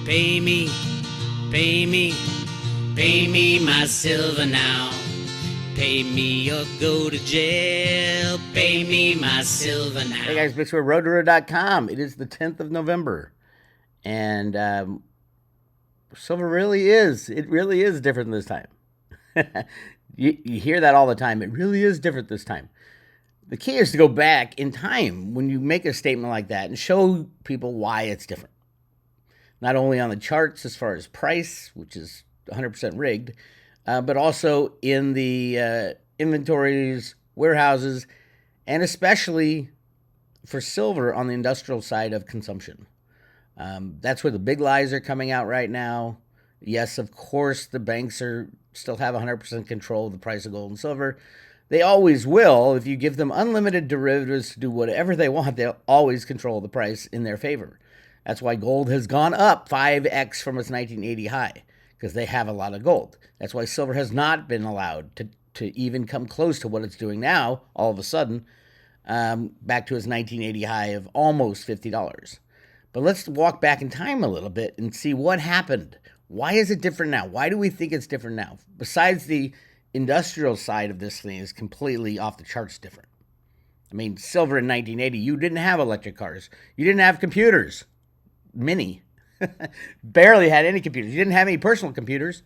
Pay me, pay me, pay me my silver now. Pay me or go to jail. Pay me my silver now. Hey guys, Bix Weir, roadtoroad.com. It is the 10th of November. And silver really is different this time. you hear that all the time. It really is different this time. The key is to go back in time when you make a statement like that and show people why it's different. Not only on the charts as far as price, which is 100% rigged, but also in the inventories, warehouses, and especially for silver on the industrial side of consumption. That's where the big lies are coming out right now. Yes, of course, the banks still have 100% control of the price of gold and silver. They always will. If you give them unlimited derivatives to do whatever they want, they'll always control the price in their favor. That's why gold has gone up 5x from its 1980 high, because they have a lot of gold. That's why silver has not been allowed to even come close to what it's doing now, all of a sudden, back to its 1980 high of almost $50. But let's walk back in time a little bit and see what happened. Why is it different now? Why do we think it's different now? Besides the industrial side of this thing is completely off the charts different. I mean, silver in 1980, you didn't have electric cars. You didn't have computers. Mini. Barely had any computers. You didn't have any personal computers.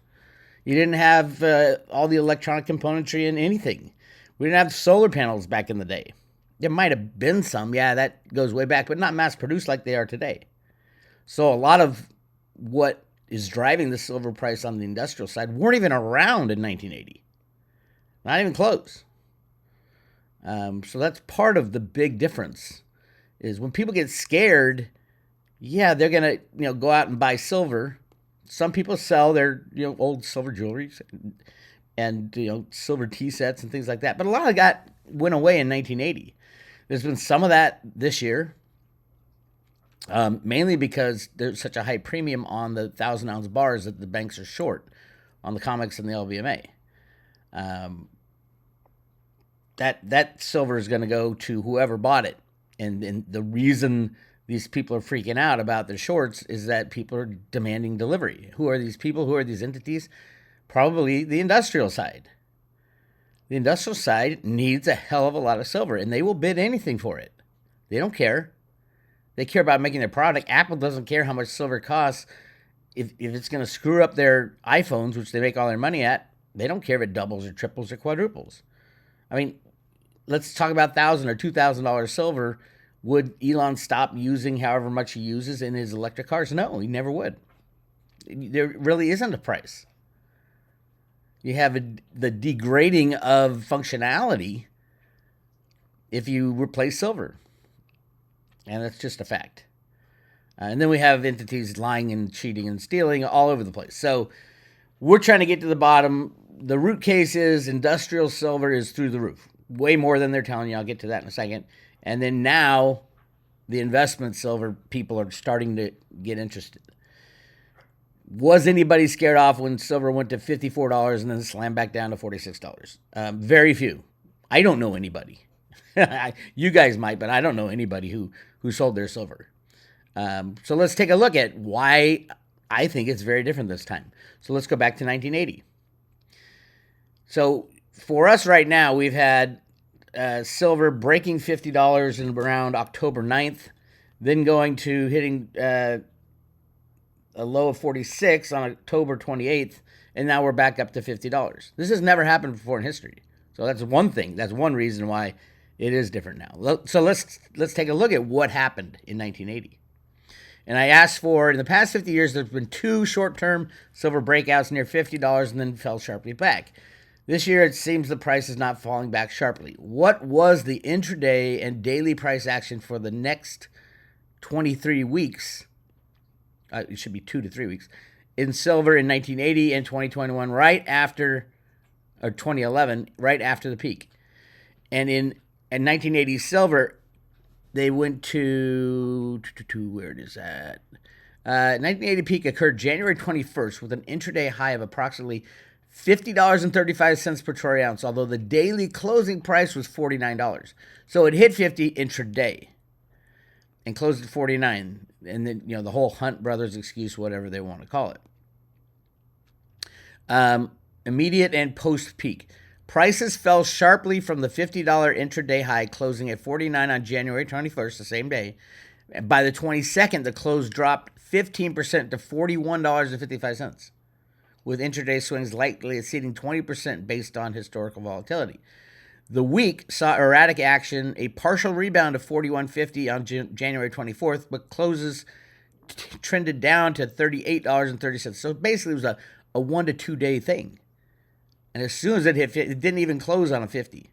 You didn't have all the electronic componentry in anything. We didn't have solar panels back in the day. There might have been some, yeah, that goes way back, but not mass produced like they are today. So a lot of what is driving the silver price on the industrial side weren't even around in 1980. Not even close. So that's part of the big difference, is when people get scared, yeah, they're gonna go out and buy silver. Some people sell their old silver jewelry and silver tea sets and things like that. But a lot of that went away in 1980. There's been some of that this year, mainly because there's such a high premium on the 1,000-ounce bars that the banks are short on the COMEX and the LBMA. That silver is going to go to whoever bought it, and the reason these people are freaking out about their shorts is that people are demanding delivery. Who are these people? Who are these entities? Probably the industrial side. The industrial side needs a hell of a lot of silver, and they will bid anything for it. They don't care. They care about making their product. Apple doesn't care how much silver costs. If it's going to screw up their iPhones, which they make all their money at, they don't care if it doubles or triples or quadruples. I mean, let's talk about $1,000 or $2,000 silver. Would Elon stop using however much he uses in his electric cars? No, he never would. There really isn't a price. You have the degrading of functionality if you replace silver. And that's just a fact. And then we have entities lying and cheating and stealing all over the place. So we're trying to get to the bottom. The root case is industrial silver is through the roof. Way more than they're telling you. I'll get to that in a second. And then now the investment silver people are starting to get interested. Was anybody scared off when silver went to $54 and then slammed back down to $46? Very few. I don't know anybody. You guys might, but I don't know anybody who sold their silver. So let's take a look at why I think it's very different this time. So let's go back to 1980. So for us right now, we've had silver breaking $50 in around October 9th, then going to hitting a low of 46 on October 28th, and now we're back up to $50. This has never happened before in history. So that's one thing. That's one reason why it is different now. So let's take a look at what happened in 1980. And I asked for, in the past 50 years, there's been two short-term silver breakouts near $50 and then fell sharply back. This year, it seems the price is not falling back sharply. What was the intraday and daily price action for the next 23 weeks? It should be 2 to 3 weeks. In silver in 1980 and 2021, right after, or 2011, right after the peak. And in 1980 silver, they went to where it is at. 1980 peak occurred January 21st with an intraday high of approximately $50.35 per troy ounce, although the daily closing price was $49. So it hit 50 intraday. and closed at 49. And then, the whole Hunt Brothers excuse, whatever they want to call it. Immediate and post peak. Prices fell sharply from the $50 intraday high, closing at 49 on January 21st, the same day. By the 22nd, the close dropped 15% to $41.55, with intraday swings likely exceeding 20% based on historical volatility. The week saw erratic action, a partial rebound to 41.50 on January 24th, but closes trended down to $38.30. So basically, it was a 1 to 2 day thing. And as soon as it hit, it didn't even close on a 50.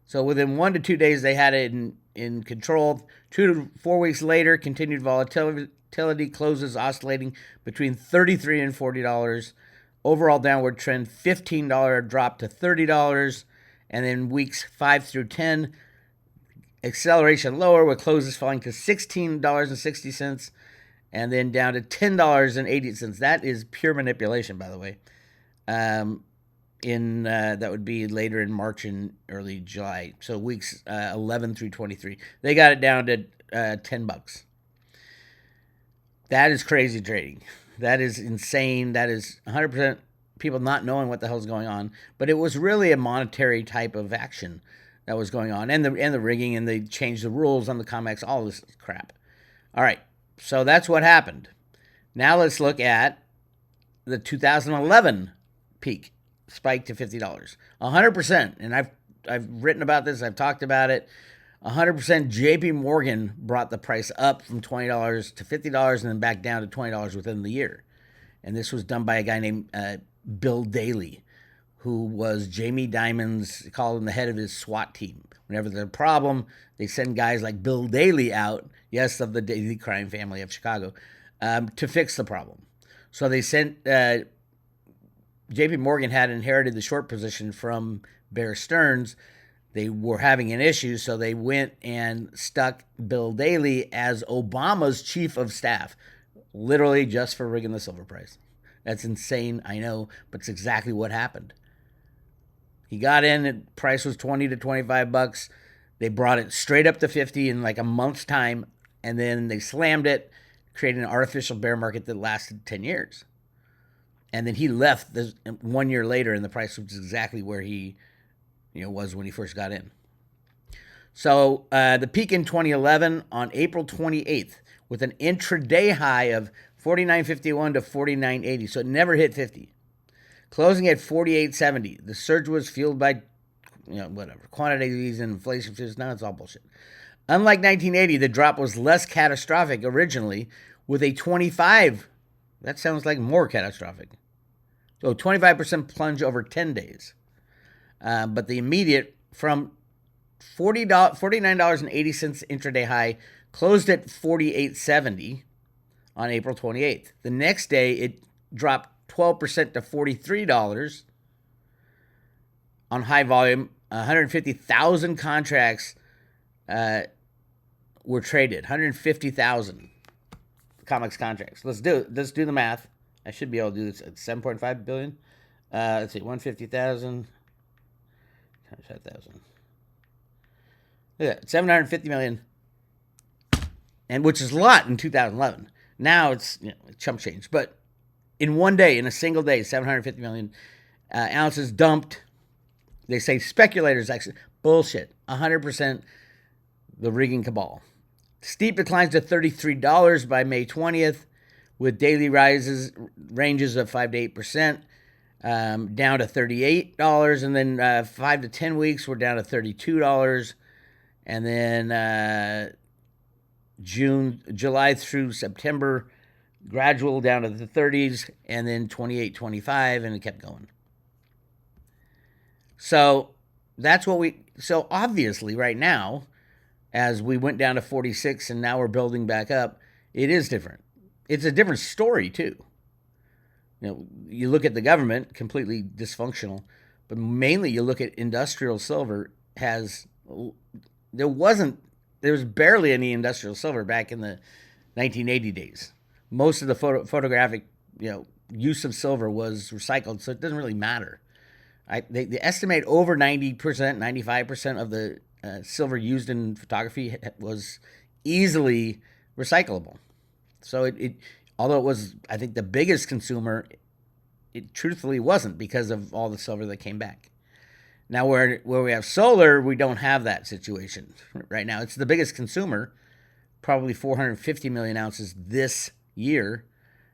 So within 1 to 2 days, they had it in control. 2 to 4 weeks later, continued volatility, closes oscillating between $33 and $40. Overall downward trend, $15 drop to $30. And then weeks 5 through 10, acceleration lower with closes falling to $16.60 and then down to $10.80. That is pure manipulation, by the way. That would be later in March and early July. So weeks 11 through 23. They got it down to $10. That is crazy trading. That is insane. That is 100% people not knowing what the hell's going on. But it was really a monetary type of action that was going on, and the rigging, and they changed the rules on the COMEX, all this crap. All right, so that's what happened. Now let's look at the 2011 peak spike to $50, 100%. And I've written about this. I've talked about it. 100%. J.P. Morgan brought the price up from $20 to $50 and then back down to $20 within the year. And this was done by a guy named Bill Daly, who was Jamie Dimon's, called him the head of his SWAT team. Whenever there's a problem, they send guys like Bill Daly out, yes, of the Daly crime family of Chicago, to fix the problem. So they sent, J.P. Morgan had inherited the short position from Bear Stearns. They were having an issue, so they went and stuck Bill Daly as Obama's chief of staff, literally just for rigging the silver price. That's insane, I know, but it's exactly what happened. He got in, the price was $20 to $25. They brought it straight up to 50 in like a month's time, and then they slammed it, creating an artificial bear market that lasted 10 years. And then he left 1 year later, and the price was exactly where he was when he first got in. So the peak in 2011 on April 28th with an intraday high of 49.51 to 49.80. So it never hit 50. Closing at 48.70. The surge was fueled by, quantities and inflation fears. Now it's all bullshit. Unlike 1980, the drop was less catastrophic originally with a 25. That sounds like more catastrophic. So 25% plunge over 10 days. But the immediate from $49.80 intraday high closed at $48.70 on April 28th. The next day, it dropped 12% to $43 on high volume. 150,000 contracts were traded. 150,000 COMEX contracts. Let's do the math. I should be able to do this at 7.5 billion. Let's see, 150,000 times 5,000. Look at that, 750 million, and which is a lot in 2011. Now it's chump change, but in one day, in a single day, 750 million ounces dumped. They say speculators actually bullshit. 100% the rigging cabal. Steep declines to $33 by May 20th, with daily ranges of 5 to 8%, down to $38, and then 5 to 10 weeks we're down to $32, and then July through September, gradual down to the 30s, and then 28, 25, and it kept going. So that's so obviously right now, as we went down to 46 and now we're building back up, it is different. It's a different story too. You look at the government, completely dysfunctional, but mainly you look at industrial silver there was barely any industrial silver back in the 1980 days. Most of the photographic, use of silver was recycled, so it doesn't really matter. They estimate over 90%, 95% of the silver used in photography was easily recyclable. So it although it was, I think, the biggest consumer, it truthfully wasn't because of all the silver that came back. Now, where we have solar, we don't have that situation right now. It's the biggest consumer, probably 450 million ounces this year.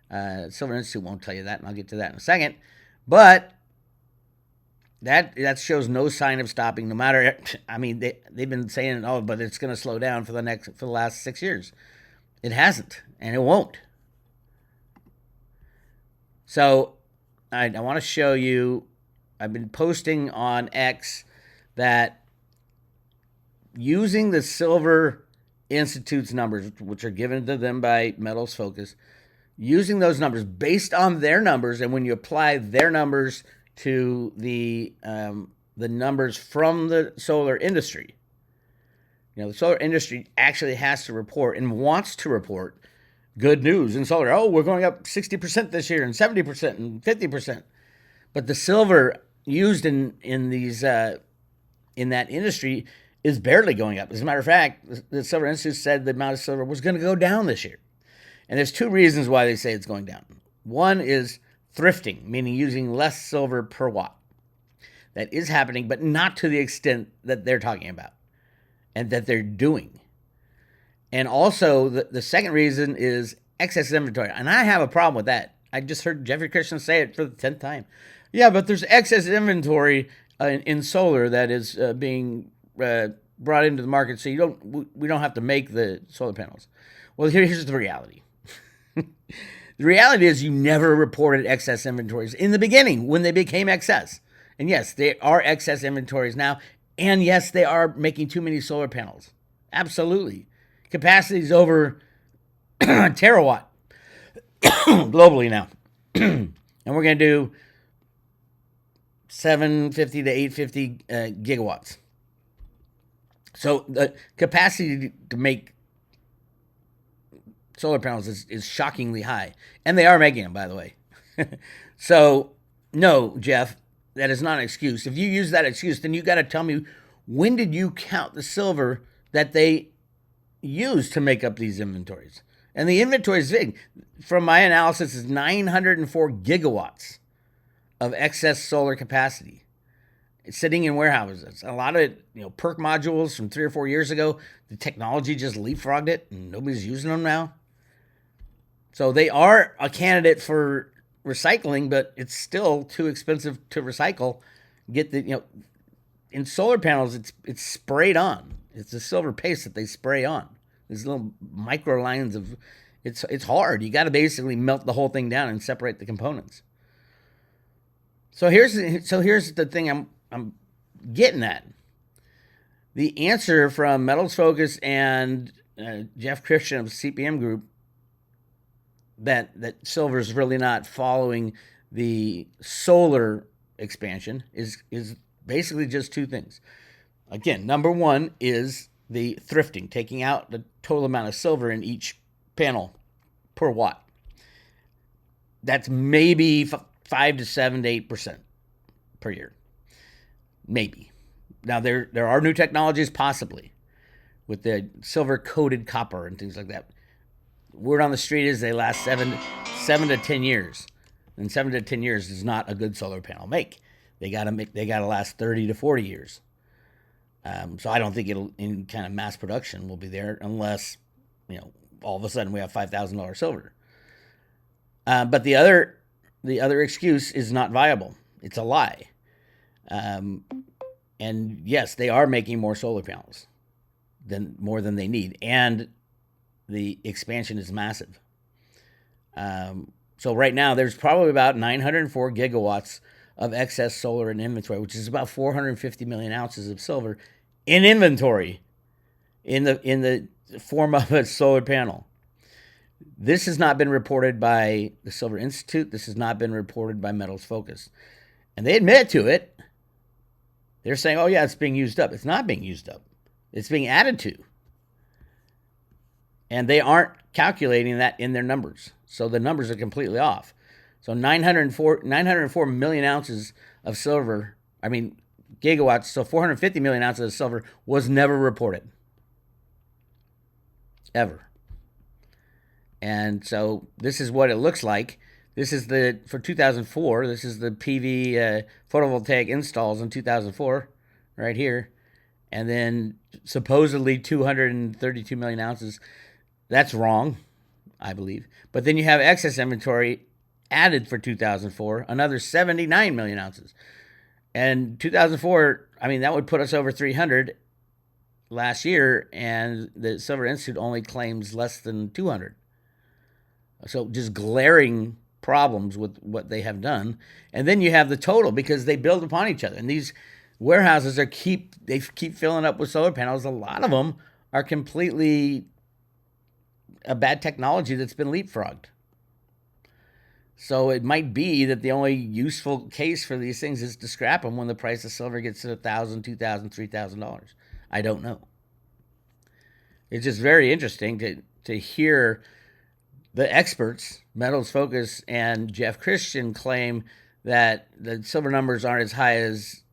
Silver Institute won't tell you that, and I'll get to that in a second. But that shows no sign of stopping. No matter, I mean, they've been saying, oh, but it's going to slow down for the last 6 years. It hasn't, and it won't. So I want to show you. I've been posting on X that using the Silver Institute's numbers, which are given to them by Metals Focus, using those numbers based on their numbers, and when you apply their numbers to the numbers from the solar industry, the solar industry actually has to report and wants to report good news in solar. Oh, we're going up 60% this year, and 70% and 50%. But the silver used in that industry is barely going up. As a matter of fact, the Silver Institute said the amount of silver was going to go down this year. And there's two reasons why they say it's going down. One is thrifting, meaning using less silver per watt. That is happening, but not to the extent that they're talking about and that they're doing. And also, the second reason is excess inventory. And I have a problem with that. I just heard Jeffrey Christian say it for the 10th time. Yeah, but there's excess inventory in solar that is being brought into the market, so we don't have to make the solar panels. Well, here's the reality. The reality is you never reported excess inventories in the beginning when they became excess. And yes, they are excess inventories now. And yes, they are making too many solar panels. Absolutely. Capacity is over a terawatt globally now. And we're going to do 750 to 850 gigawatts. So the capacity to make solar panels is shockingly high. And they are making them, by the way. So, no, Jeff, that is not an excuse. If you use that excuse, then you got to tell me, when did you count the silver that they used to make up these inventories? And the inventory is big. From my analysis, is 904 gigawatts of excess solar capacity. It's sitting in warehouses. A lot of it, PERC modules from 3 or 4 years ago, the technology just leapfrogged it, and nobody's using them now. So they are a candidate for recycling, but it's still too expensive to recycle. In solar panels, it's sprayed on. It's a silver paste that they spray on. These little micro lines of, it's hard. You got to basically melt the whole thing down and separate the components. So here's the thing I'm getting at. The answer from Metals Focus and Jeff Christian of CPM Group that silver is really not following the solar expansion is basically just two things. Again, number one is the thrifting, taking out the total amount of silver in each panel per watt. That's maybe 5 to 7 to 8% per year. Maybe. Now, there are new technologies, possibly, with the silver-coated copper and things like that. Word on the street is they last 7 to 10 years. And 7 to 10 years is not a good solar panel make. They gotta last 30 to 40 years. So I don't think it'll, in kind of mass production, will be there unless, all of a sudden we have $5,000 silver. But the other excuse is not viable. It's a lie. And yes, they are making more solar panels more than they need, and the expansion is massive. So right now, there's probably about 904 gigawatts of excess solar in inventory, which is about 450 million ounces of silver in inventory in the form of a solar panel. This has not been reported by the Silver Institute. This has not been reported by Metals Focus. And they admit to it. They're saying, oh, yeah, it's being used up. It's not being used up. It's being added to. And they aren't calculating that in their numbers. So the numbers are completely off. So 904 million ounces of silver, gigawatts, so 450 million ounces of silver was never reported. ever. And so this is what it looks like. This is for 2004. This is the PV photovoltaic installs in 2004, right here. And then supposedly 232 million ounces. That's wrong, I believe. But then you have excess inventory added for 2004, another 79 million ounces. And 2004, I mean, that would put us over 300 last year, and the Silver Institute only claims less than 200. So just glaring problems with what they have done. And then you have the total, because they build upon each other. And these warehouses keep filling up with solar panels. A lot of them are completely a bad technology that's been leapfrogged. So it might be that the only useful case for these things is to scrap them when the price of silver gets to $1,000, $2,000, $3,000. I don't know. It's just very interesting to hear the experts, Metals Focus and Jeff Christian, claim that the silver numbers aren't as high as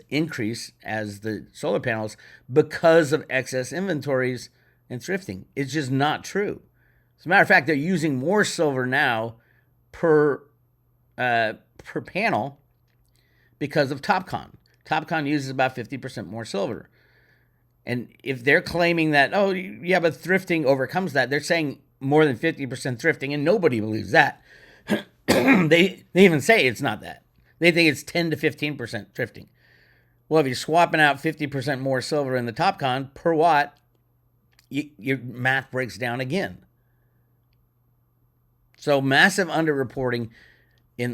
increase as the solar panels because of excess inventories and thrifting. It's just not true. As a matter of fact, they're using more silver now per panel because of TopCon. TopCon uses about 50% more silver. And if they're claiming that, oh, yeah, but thrifting overcomes that, they're saying more than 50% thrifting, and nobody believes that. They even say it's not that. They think it's 10 to 15% thrifting. Well, if you're swapping out 50% more silver in the TopCon per watt, your math breaks down again. So massive underreporting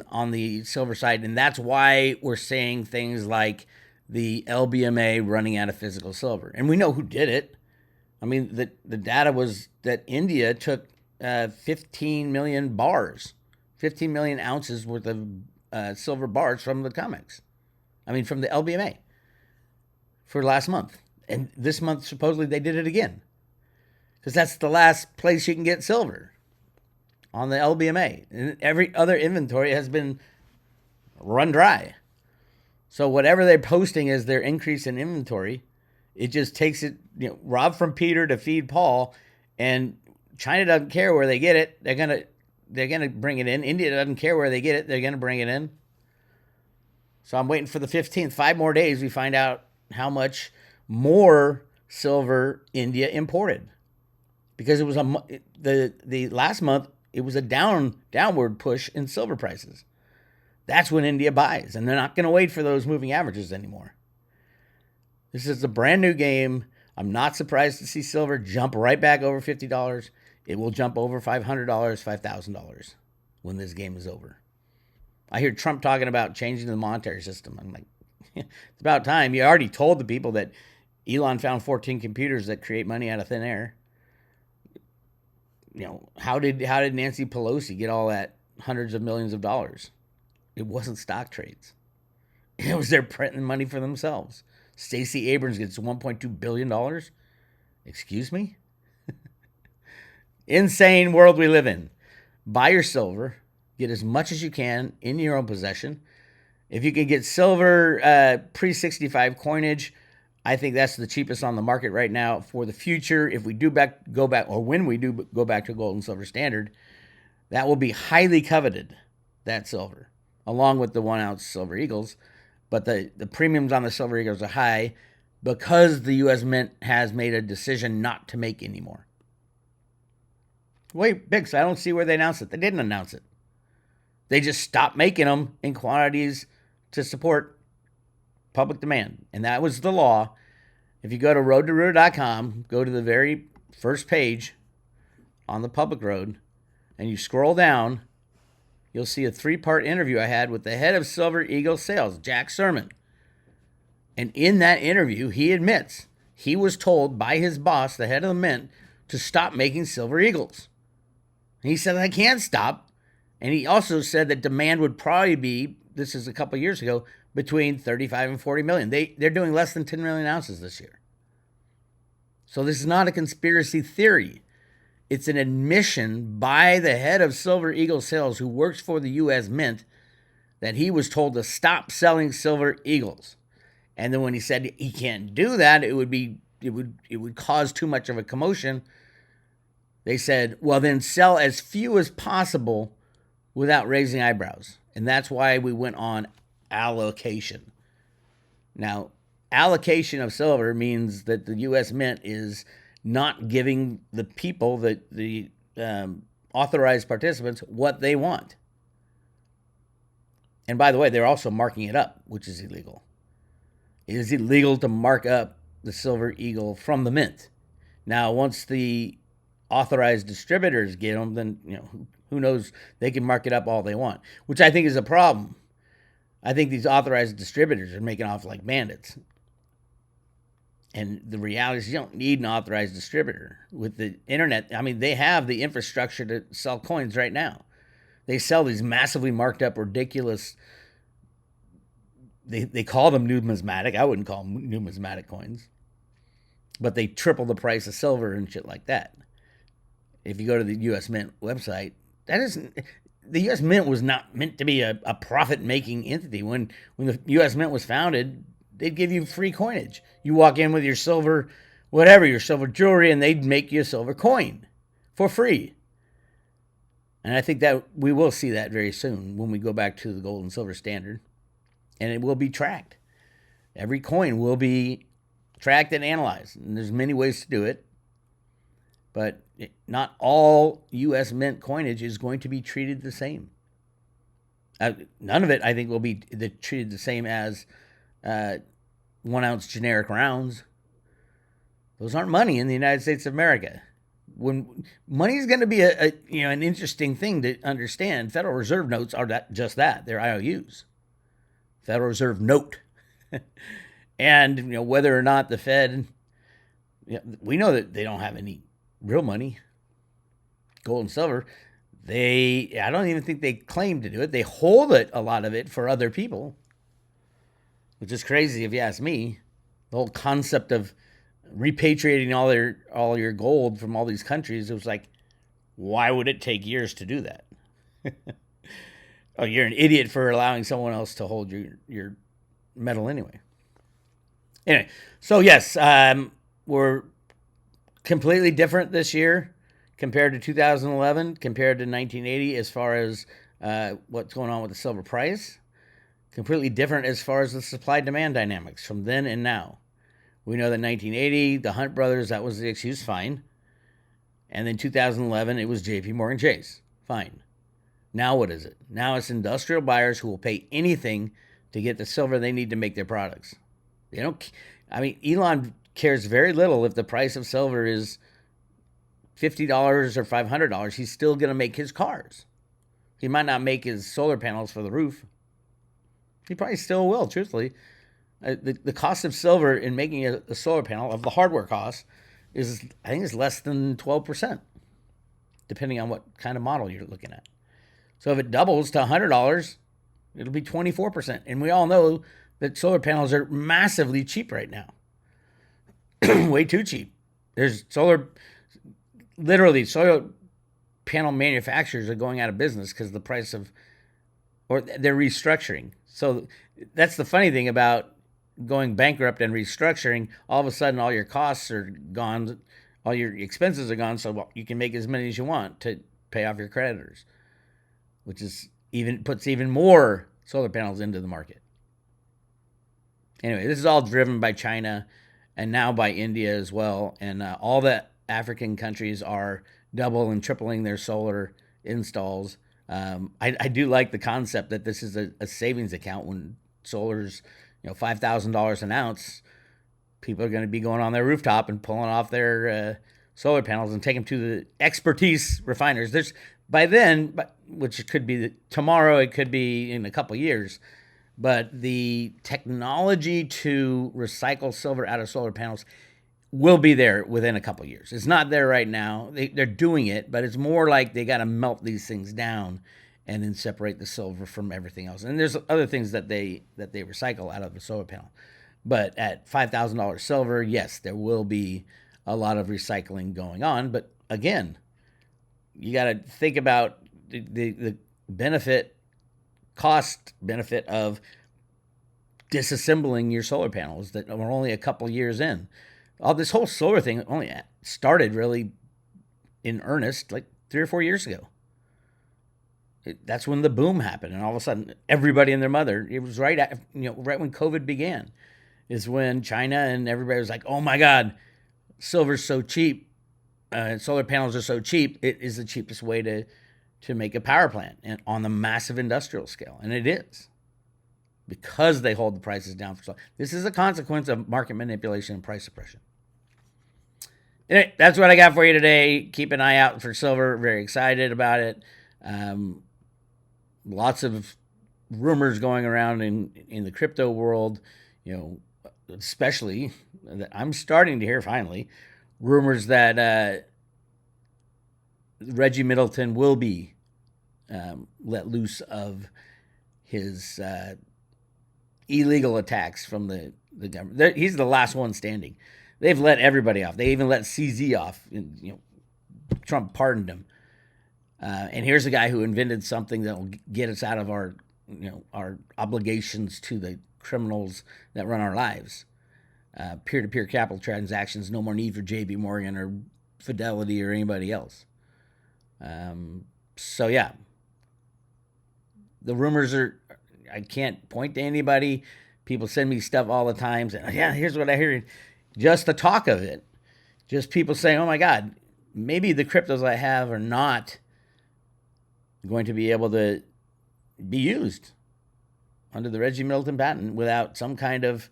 on the silver side, and that's why we're saying things like the LBMA running out of physical silver. And we know who did it. I mean, the data was that India took 15 million bars, 15 million ounces worth of silver bars from the COMEX. I mean, from the LBMA for last month. And this month, supposedly, they did it again. Because that's the last place you can get silver, on the LBMA. And every other inventory has been run dry. So whatever they're posting as their increase in inventory, it just takes it, rob from Peter to feed Paul. And China doesn't care where they get it. They're gonna bring it in. India doesn't care where they get it. They're gonna bring it in. So I'm waiting for the 15th. 5 more days, we find out how much more silver India imported, because it was the last month it was a downward push in silver prices. That's when India buys, and they're not going to wait for those moving averages anymore. This is a brand new game. I'm not surprised to see silver jump right back over $50. It will jump over $500, $5,000 when this game is over. I hear Trump talking about changing the monetary system. I'm like, it's about time. You already told the people that Elon found 14 computers that create money out of thin air. How did Nancy Pelosi get all that hundreds of millions of dollars? It wasn't stock trades. It was their printing money for themselves. Stacey Abrams gets $1.2 billion. Excuse me? Insane world we live in. Buy your silver. Get as much as you can in your own possession. If you can get silver pre-65 coinage, I think that's the cheapest on the market right now. For the future, if we do go back, or when we do go back to gold and silver standard, that will be highly coveted, that silver, along with the 1 ounce silver eagles. But the premiums on the silver eagles are high because the U.S. Mint has made a decision not to make anymore. Wait, Bix, I don't see where they announced it. They didn't announce it. They just stopped making them in quantities to support public demand. And that was the law. If you go to roadtoroota.com, go to the very first page on the public road, and you scroll down, you'll see a 3-part interview I had with the head of Silver Eagle Sales, Jack Sermon. And in that interview, he admits he was told by his boss, the head of the Mint, to stop making Silver Eagles. And he said, I can't stop. And he also said that demand would probably be, this is a couple years ago, between 35 and 40 million. They're doing less than 10 million ounces this year. So this is not a conspiracy theory. It's an admission by the head of Silver Eagle Sales, who works for the U.S. Mint, that he was told to stop selling Silver Eagles. And then when he said he can't do that, it would cause too much of a commotion They said, well, then sell as few as possible without raising eyebrows. And that's why we went on allocation. Now, allocation of silver means that the U.S. Mint is not giving the people, the authorized participants, what they want. And by the way, they're also marking it up, which is illegal. It is illegal to mark up the Silver Eagle from the mint. Now, once the authorized distributors get them, then who knows? They can mark it up all they want, which I think is a problem. I think these authorized distributors are making off like bandits. And the reality is you don't need an authorized distributor. With the internet, I mean, they have the infrastructure to sell coins right now. They sell these massively marked up, ridiculous, they call them numismatic. I wouldn't call them numismatic coins. But they triple the price of silver and shit like that. If you go to the U.S. Mint website, the U.S. Mint was not meant to be a profit-making entity. When the U.S. Mint was founded, they'd give you free coinage. You walk in with your silver, whatever, your silver jewelry, and they'd make you a silver coin for free. And I think that we will see that very soon when we go back to the gold and silver standard. And it will be tracked. Every coin will be tracked and analyzed. And there's many ways to do it. But not all U.S. Mint coinage is going to be treated the same. None of it, I think, will be treated the same as 1 ounce generic rounds. Those aren't money in the United States of America. When money is going to be an interesting thing to understand, Federal Reserve notes are just that. They're IOUs. Federal Reserve note. And whether or not the Fed, we know that they don't have any real money. Gold and silver, I don't even think they claim to do it. They hold it, a lot of it, for other people, which is crazy if you ask me. The whole concept of repatriating all your gold from all these countries, it was like, why would it take years to do that? Oh, you're an idiot for allowing someone else to hold your metal anyway. Anyway, so yes, we're completely different this year compared to 2011, compared to 1980 as far as what's going on with the silver price. Completely different as far as the supply-demand dynamics from then and now. We know that 1980, the Hunt brothers, that was the excuse, fine. And then 2011, it was JP Morgan Chase, fine. Now what is it? Now it's industrial buyers who will pay anything to get the silver they need to make their products. Elon cares very little if the price of silver is $50 or $500. He's still going to make his cars. He might not make his solar panels for the roof. He probably still will, truthfully. The cost of silver in making a solar panel, of the hardware cost, I think is less than 12%, depending on what kind of model you're looking at. So if it doubles to $100, it'll be 24%. And we all know that solar panels are massively cheap right now. Way too cheap. There's solar panel manufacturers are going out of business because the price or they're restructuring. So that's the funny thing about going bankrupt and restructuring. All of a sudden, all your costs are gone, all your expenses are gone, so you can make as many as you want to pay off your creditors, which puts even more solar panels into the market. Anyway, this is all driven by China and now by India as well. And all the African countries are double and tripling their solar installs. I do like the concept that this is a savings account. When solar's $5,000 an ounce, people are going to be going on their rooftop and pulling off their solar panels and take them to the expertise refiners. There's by then, which could be tomorrow, it could be in a couple years, but the technology to recycle silver out of solar panels will be there within a couple years. It's not there right now. They're doing it, but it's more like they got to melt these things down and then separate the silver from everything else. And there's other things that they recycle out of the solar panel. But at $5,000 silver, yes, there will be a lot of recycling going on. But again, you got to think about the cost benefit of disassembling your solar panels that are only a couple years in. All this whole solar thing only started really in earnest like 3 or 4 years ago. That's when the boom happened, and all of a sudden, everybody and their mother. It was right when COVID began, is when China and everybody was like, "Oh my God, silver's so cheap, solar panels are so cheap. It is the cheapest way to make a power plant and on the massive industrial scale," and it is because they hold the prices down for so long. This is a consequence of market manipulation and price suppression. Anyway, that's what I got for you today. Keep an eye out for silver. Very excited about it. Lots of rumors going around in the crypto world, especially that I'm starting to hear finally rumors that Reggie Middleton will be let loose of his illegal attacks from the government. He's the last one standing. They've let everybody off. They even let CZ off. Trump pardoned him. And here's a guy who invented something that will get us out of our obligations to the criminals that run our lives. Peer-to-peer capital transactions, no more need for J.P. Morgan or Fidelity or anybody else. So yeah, the rumors are, I can't point to anybody. People send me stuff all the time saying, yeah, here's what I hear. Just the talk of it. Just people saying, oh my God, maybe the cryptos I have are not going to be able to be used under the Reggie Middleton patent without some kind of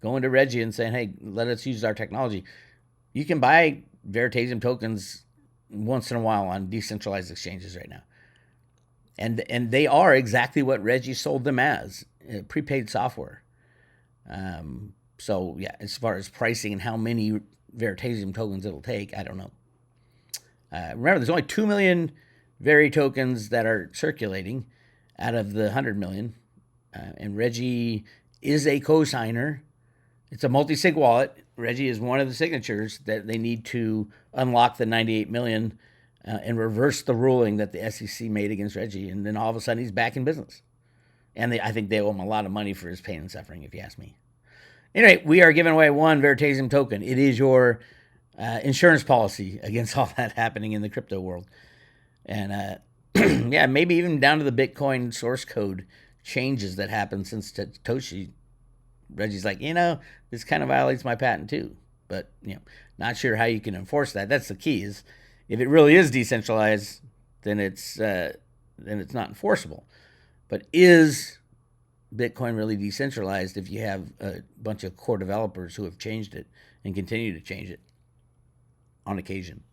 going to Reggie and saying, hey, let us use our technology. You can buy Veritasium tokens once in a while on decentralized exchanges right now. And they are exactly what Reggie sold them as, prepaid software. So yeah, as far as pricing and how many Veritasium tokens it'll take, I don't know. Remember, there's only 2 million Veri tokens that are circulating out of the 100 million. And Reggie is a co-signer. It's a multi-sig wallet. Reggie is one of the signatures that they need to unlock the 98 million and reverse the ruling that the SEC made against Reggie. And then all of a sudden he's back in business. And I think they owe him a lot of money for his pain and suffering, if you ask me. Anyway, we are giving away one Veritasium token. It is your insurance policy against all that happening in the crypto world. And yeah, maybe even down to the Bitcoin source code changes that happened since Satoshi. Reggie's like, this kind of violates my patent too. But, not sure how you can enforce that. That's the key, is if it really is decentralized, then it's not enforceable. But is Bitcoin really decentralized if you have a bunch of core developers who have changed it and continue to change it on occasion?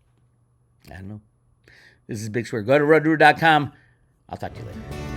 I don't know. This is Bix Weir. Go to roadroo.com. I'll talk to you later.